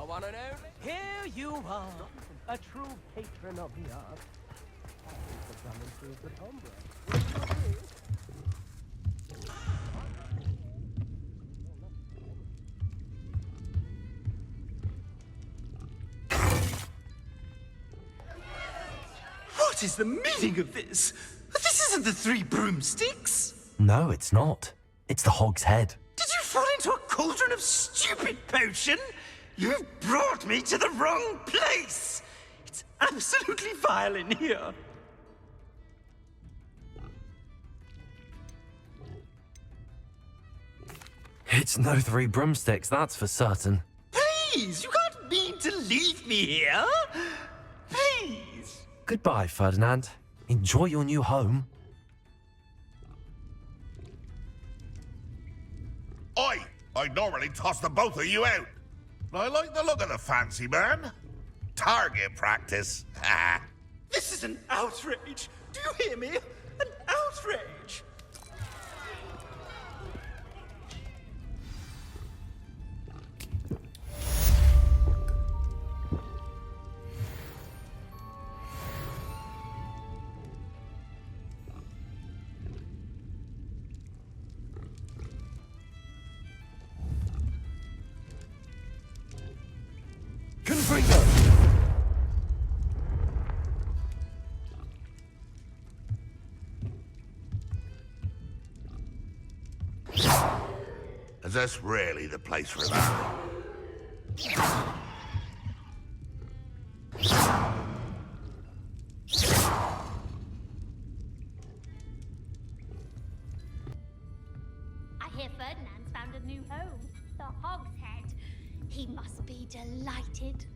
one and only. Here you are, a true patron of the arts. Thank you for coming through the Tombra. What is the meaning of this? This isn't the Three Broomsticks! No, it's not. It's the Hog's Head. Did you fall into a cauldron of stupid potion? You've brought me to the wrong place! It's absolutely vile in here. It's no Three Broomsticks, that's for certain. Please, you can't mean to leave me here. Please. Goodbye, Ferdinand. Enjoy your new home. I'd normally toss the both of you out. I like the look of the fancy man. Target practice. This is an outrage. Do you hear me? An outrage. Confringo! Is this really the place for that? I hear Ferdinand's found a new home, the Hog's Head. He must be delighted.